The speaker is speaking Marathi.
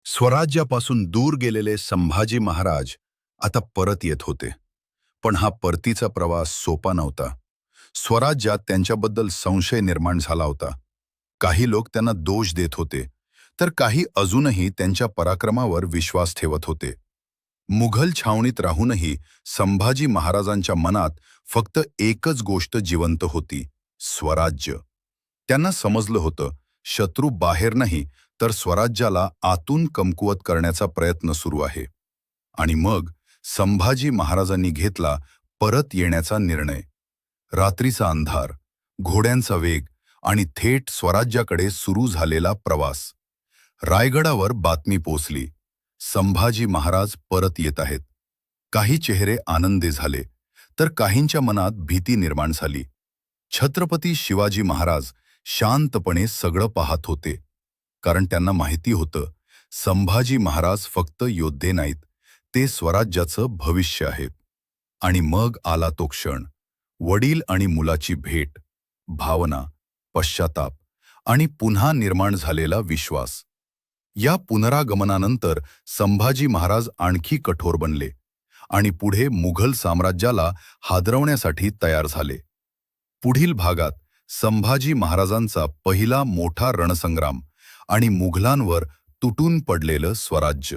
स्वराज्यापासून दूर गेलेले संभाजी महाराज आता परत येत होते. पण हा परतीचा प्रवास सोपा नव्हता. स्वराज्यात त्यांच्याबद्दल संशय निर्माण झाला होता. काही लोक त्यांना दोष देत होते, तर काही अजूनही त्यांच्या पराक्रमावर विश्वास ठेवत होते. मुघल छावणीत राहूनही संभाजी महाराजांच्या मनात फक्त एकच गोष्ट जिवंत होती: स्वराज्य. त्यांना समजलं होतं, शत्रू बाहेर नाही, तर स्वराज्याला आतून कमकुवत करण्याचा प्रयत्न सुरू आहे. आणि मग संभाजी महाराजांनी घेतला परत येण्याचा निर्णय. रात्रीचा अंधार, घोड्यांचा वेग आणि थेट स्वराज्याकडे सुरू झालेला प्रवास. रायगडावर बातमी पोचली, संभाजी महाराज परत येत आहेत. काही चेहरे आनंदी झाले, तर काहींच्या मनात भीती निर्माण झाली. छत्रपती शिवाजी महाराज शांतपणे सगळं पाहत होते, कारण त्यांना माहिती होतं, संभाजी महाराज फक्त योद्धे नाहीत, ते स्वराज्याचं भविष्य आहेत. आणि मग आला तो क्षण, वडील आणि मुलाची भेट. भावना, पश्चाताप आणि पुन्हा निर्माण झालेला विश्वास. या पुनरागमनानंतर संभाजी महाराज आणखी कठोर बनले आणि पुढे मुघल साम्राज्याला हादरवण्यासाठी तयार झाले. पुढील भागात संभाजी महाराजांचा पहिला मोठा रणसंग्राम आणि मुघलांवर तुटून पडलेलं स्वराज्य.